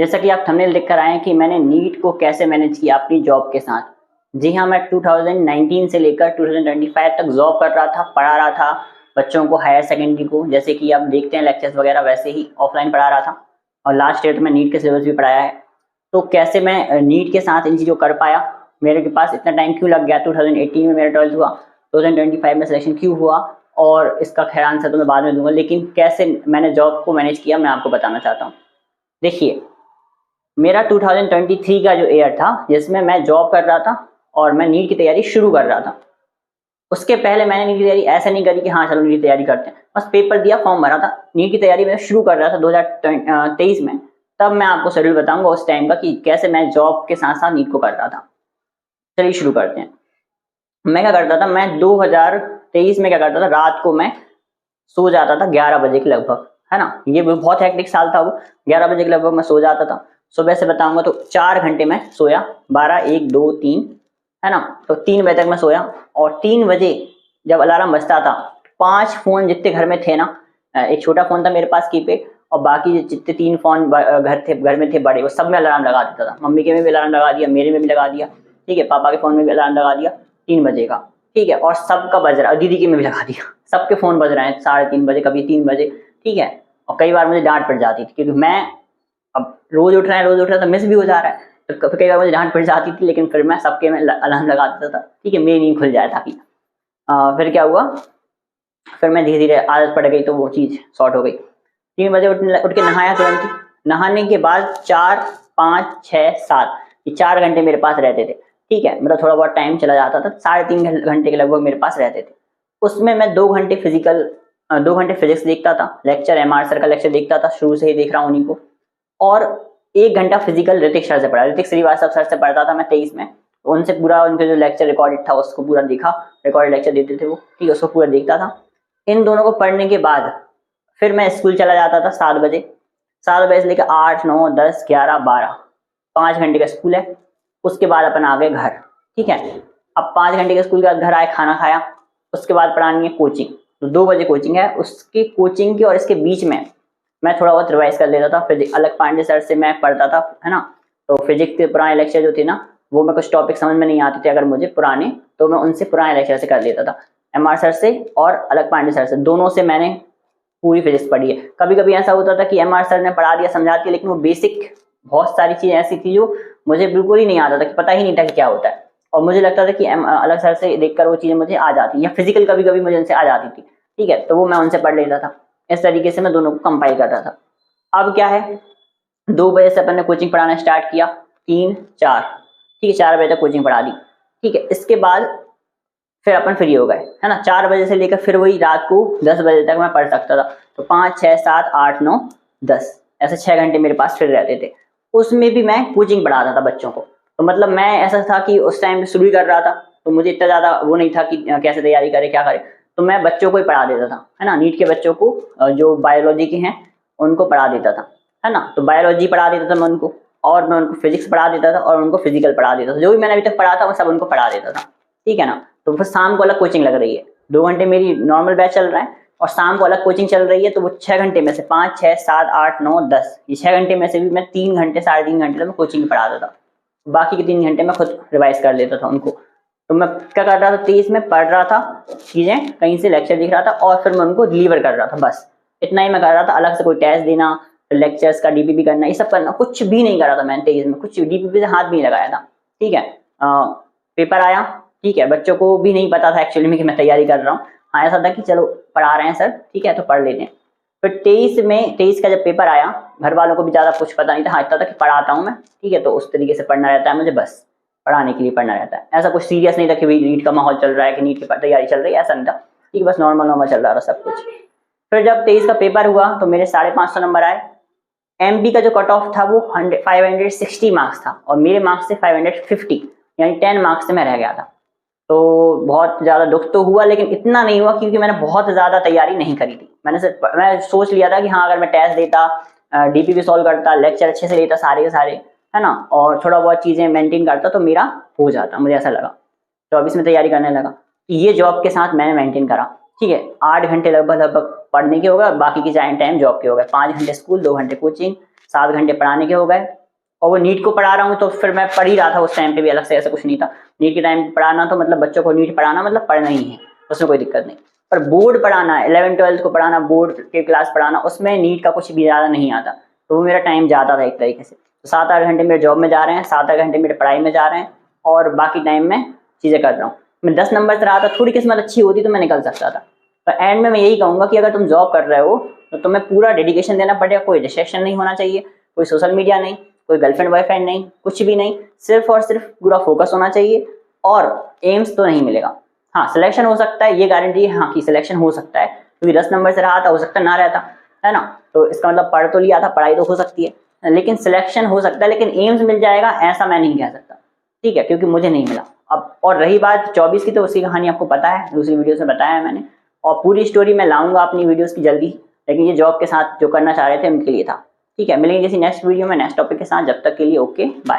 जैसा कि आप थंबनेल देखकर आए हैं कि मैंने नीट को कैसे मैनेज किया अपनी जॉब के साथ। जी हाँ, मैं 2019 से लेकर 2025 तक जॉब कर रहा था, पढ़ा रहा था बच्चों को, हायर सेकेंडरी को, जैसे कि आप देखते हैं लेक्चर्स वगैरह वैसे ही ऑफलाइन पढ़ा रहा था। और लास्ट ईयर तो मैं नीट के सिलेबस भी पढ़ाया है। तो कैसे मैं नीट के साथ इन चीज़ों को कर पाया, मेरे के पास इतना टाइम क्यों लग गया, 2018 में मेरा 12th हुआ, 2025 में सिलेक्शन क्यों हुआ, और इसका खैर आंसर तो मैं बाद में दूंगा, लेकिन कैसे मैंने जॉब को मैनेज किया मैं आपको बताना चाहता हूँ। देखिए, मेरा 2023 का जो ईयर था जिसमें मैं जॉब कर रहा था और मैं नीट की तैयारी शुरू कर रहा था, उसके पहले मैंने नीट की तैयारी ऐसा नहीं करी कि हाँ चलो नीट की तैयारी करते हैं, बस पेपर दिया, फॉर्म भरा था। नीट की तैयारी मैं शुरू कर रहा था 2023 में। तब मैं आपको शेड्यूल बताऊंगा उस टाइम का कि कैसे मैं जॉब के साथ साथ नीट को कर रहा था। चलिए शुरू करते हैं। मैं क्या करता था, मैं 2023 में क्या करता था, रात को मैं सो जाता था 11 बजे के लगभग, है ना। ये बहुत हेक्टिक साल था वो। 11 बजे के लगभग मैं सो जाता था। सुबह से बताऊंगा तो 4 घंटे मैं सोया, 12, 1, 2, 3, है ना। तो 3 बजे तक मैं सोया, और 3 बजे जब अलार्म बजता था, 5 फोन जितने घर में थे ना, एक छोटा फोन था मेरे पास कीपैड, और बाकी जितने 3 फोन घर में थे बड़े, वो सब में अलार्म लगा देता था। मम्मी के में भी अलार्म लगा दिया, मेरे में भी लगा दिया, ठीक है, पापा के फोन में भी अलार्म लगा दिया 3 बजे का, ठीक है, और सबका बज रहा है, दीदी के में भी लगा दिया, सबके फोन बज रहे हैं 3:30 बजे, कभी 3 बजे, ठीक है। और कई बार मुझे डांट पड़ जाती थी क्योंकि मैं अब रोज उठ रहा है तो मिस भी हो जा रहा है, तो कई बार मुझे डांट पड़ जाती थी, लेकिन फिर मैं सबके में अलार्म लगा देता था, ठीक है, मेरी नींद खुल जाए ताकि। फिर क्या हुआ, फिर मैं धीरे धीरे आदत पड़ गई तो वो चीज़ शॉर्ट हो गई। 3 बजे उठ के नहाया तुरंत ही। नहाने के बाद 4, 5, 6, 7, ये 4 घंटे मेरे पास रहते थे, ठीक है, मतलब थोड़ा बहुत टाइम चला जाता था, 3.5 घंटे के लगभग मेरे पास रहते थे। उसमें मैं 2 घंटे फिजिकल, 2 घंटे फिजिक्स देखता था, लेक्चर एमआर सर का लेक्चर देखता था, शुरू से ही देख रहा हूँ उन्हीं को। और 1 घंटा फिजिकल ऋतिक सर से पढ़ा, ऋतिक श्रीवास्तव सर से पढ़ता था मैं 23 में। उनसे पूरा उनके जो लेक्चर रिकॉर्डेड था उसको पूरा देखा, रिकॉर्डेड लेक्चर देते थे वो, ठीक है, उसको पूरा देखता था। इन दोनों को पढ़ने के बाद फिर मैं स्कूल चला जाता था 7 बजे। 7 बजे से लेकर 8, 9, 10, 11, 12, 5 घंटे का स्कूल है। उसके बाद अपन आ गए घर, ठीक है। अब 5 घंटे के स्कूल के बाद घर आए, खाना खाया, उसके बाद पढ़ानी है कोचिंग। तो 2 बजे कोचिंग है, उसकी कोचिंग की और इसके बीच में मैं थोड़ा बहुत रिवाइज कर लेता था। फिजिक्स अलग पांडे सर से मैं पढ़ता था, है ना। तो फिजिक्स के पुराने लेक्चर जो थे ना, वो मैं कुछ टॉपिक समझ में नहीं आते थे अगर मुझे पुराने, तो मैं उनसे पुराने लेक्चर से कर लेता था, एमआर सर से और अलग पांडे सर से, दोनों से मैंने पूरी फिजिक्स पढ़ी है। कभी कभी ऐसा होता था कि एमआर सर ने पढ़ा दिया, समझा दिया, लेकिन वो बेसिक बहुत सारी चीजें ऐसी थी जो मुझे बिल्कुल ही नहीं आता था, कि पता ही नहीं था कि क्या होता है, और मुझे लगता था कि अलग सर से देखकर वो चीजें मुझे आ जाती, या फिजिकल कभी कभी मुझे उनसे आ जाती थी, ठीक है, तो वो मैं उनसे पढ़ लेता था। इस तरीके से मैं दोनों को कंपाइल करता था। अब क्या है, 2 बजे से अपन ने कोचिंग पढ़ाना स्टार्ट किया, 3, 4, ठीक है, 4 बजे तक कोचिंग पढ़ा दी, ठीक है। इसके बाद फिर अपन फ्री हो गए, है ना। 4 बजे से लेकर फिर वही रात को 10 बजे तक मैं पढ़ सकता था। तो 5, 6, 7, 8, 9, 10, ऐसे 6 घंटे मेरे पास फिर रहते थे। उसमें भी मैं कोचिंग पढ़ाता था बच्चों को। तो मतलब मैं ऐसा था कि उस टाइम शुरू ही कर रहा था, तो मुझे इतना ज़्यादा वो नहीं था कि कैसे तैयारी करे, क्या करे, तो मैं बच्चों को ही पढ़ा देता था, है ना। नीट के बच्चों को, जो बायोलॉजी के हैं उनको पढ़ा देता था, है ना। तो बायोलॉजी पढ़ा देता था मैं उनको, और मैं उनको फिजिक्स पढ़ा देता था, और उनको फिजिकल पढ़ा देता था। जो भी मैंने अभी तक पढ़ा था वो सब उनको पढ़ा देता था, ठीक है ना। तो फिर शाम को अलग कोचिंग लग रही है, 2 घंटे मेरी नॉर्मल बैच चल रहा है, और शाम को अलग कोचिंग चल रही है। तो वो 6 घंटे में से 5, 6, 7, 8, 9, 10, ये 6 घंटे में से भी मैं 3 घंटे, 3.5 घंटे तक मैं कोचिंग पढ़ाता था। बाकी के 3 घंटे मैं खुद रिवाइज कर लेता था उनको। तो मैं क्या कर रहा था, 23 में पढ़ रहा था चीज़ें, कहीं से लेक्चर दिख रहा था, और फिर मैं उनको डिलीवर कर रहा था, बस इतना ही मैं कर रहा था। अलग से कोई टेस्ट देना, लेक्चर्स का डीपीपी करना, ये सब करना कुछ भी नहीं करा था मैंने 23 में, कुछ डीपीपी से हाथ भी नहीं लगाया था, ठीक है। पेपर आया, ठीक है, बच्चों को भी नहीं पता था एक्चुअली में कि मैं तैयारी कर रहा हूँ। हाँ, ऐसा था कि चलो पढ़ा रहे हैं सर, ठीक है, तो पढ़ लेते हैं। फिर 23 का जब पेपर आया, घर वालों को भी ज़्यादा कुछ पता नहीं था। हाँ, इतना था कि पढ़ाता हूँ मैं, ठीक है, तो उस तरीके से पढ़ना रहता है मुझे, बस पढ़ाने के लिए पढ़ना रहता है। ऐसा कुछ सीरियस नहीं था कि भाई नीट का माहौल चल रहा है, कि नीट की तैयारी चल रही है, ऐसा नहीं था, ठीक है, बस नॉर्मल नॉर्मल चल रहा था सब कुछ। फिर जब 23 का पेपर हुआ तो मेरे 550 नंबर आए। एमपी का जो कट ऑफ था वो 560 मार्क्स था, और मेरे मार्क्स थे 550, यानी 10 मार्क्स से मैं रह गया था। तो बहुत ज़्यादा दुख तो हुआ, लेकिन इतना नहीं हुआ क्योंकि मैंने बहुत ज़्यादा तैयारी नहीं करी थी। मैं सोच लिया था कि हाँ, अगर मैं टेस्ट देता, डीपीपी सॉल्व करता, लेक्चर अच्छे से लेता सारे के सारे, है ना, और थोड़ा बहुत चीज़ें मेंटेन करता, तो मेरा हो जाता, मुझे ऐसा लगा। तो अब इसमें तैयारी करने लगा, ये जॉब के साथ मैंने मेंटेन करा, ठीक है। 8 घंटे लगभग लगभग पढ़ने के हो गए, बाकी के टाइम जॉब के हो गए, 5 घंटे स्कूल, 2 घंटे कोचिंग, 7 घंटे पढ़ाने के हो गए, और वो नीट को पढ़ा रहा हूँ तो फिर मैं पढ़ ही रहा था उस टाइम पे भी, अलग से ऐसा कुछ नहीं था। नीट के टाइम पे पढ़ाना तो मतलब बच्चों को नीट पढ़ाना मतलब पढ़ना ही है, उसमें कोई दिक्कत नहीं। पर बोर्ड पढ़ाना, 11th-12th को पढ़ाना, बोर्ड के क्लास पढ़ाना, उसमें नीट का कुछ भी ज़्यादा नहीं आता, तो वो मेरा टाइम जाता था एक तरीके से। तो 7-8 घंटे मेरे जॉब में जा रहे हैं, 7-8 घंटे मेरे पढ़ाई में जा रहे हैं, और बाकी टाइम में चीज़ें कर रहा हूँ। मैं 10 नंबर से रहा था, थोड़ी किस्मत अच्छी होती तो मैं निकल सकता था। पर एंड में मैं यही कहूँगा कि अगर तुम जॉब कर रहे हो तो तुम्हें पूरा डेडिकेशन देना पड़ेगा, कोई डिस्ट्रैक्शन नहीं होना चाहिए, कोई सोशल मीडिया नहीं, कोई गर्लफ्रेंड बॉयफ्रेंड नहीं, कुछ भी नहीं, सिर्फ और सिर्फ पूरा फोकस होना चाहिए। और एम्स तो नहीं मिलेगा, हाँ सिलेक्शन हो सकता है, ये गारंटी है हाँ कि सिलेक्शन हो सकता है, क्योंकि 10 नंबर से रहा था, हो सकता ना रहता, है ना। तो इसका मतलब पढ़ तो लिया था, पढ़ाई तो हो सकती है, लेकिन सिलेक्शन हो सकता है, लेकिन एम्स मिल जाएगा ऐसा मैं नहीं कह सकता, ठीक है, क्योंकि मुझे नहीं मिला। अब और रही बात 24 की, तो उसकी कहानी आपको पता है, दूसरी वीडियो से बताया है मैंने, और पूरी स्टोरी मैं लाऊंगा अपनी वीडियोस की जल्दी, लेकिन ये जॉब के साथ जो करना चाह रहे थे उनके लिए था। ठीक है, मिलेंगे किसी नेक्स्ट वीडियो में नेक्स्ट टॉपिक के साथ, जब तक के लिए ओके बाय।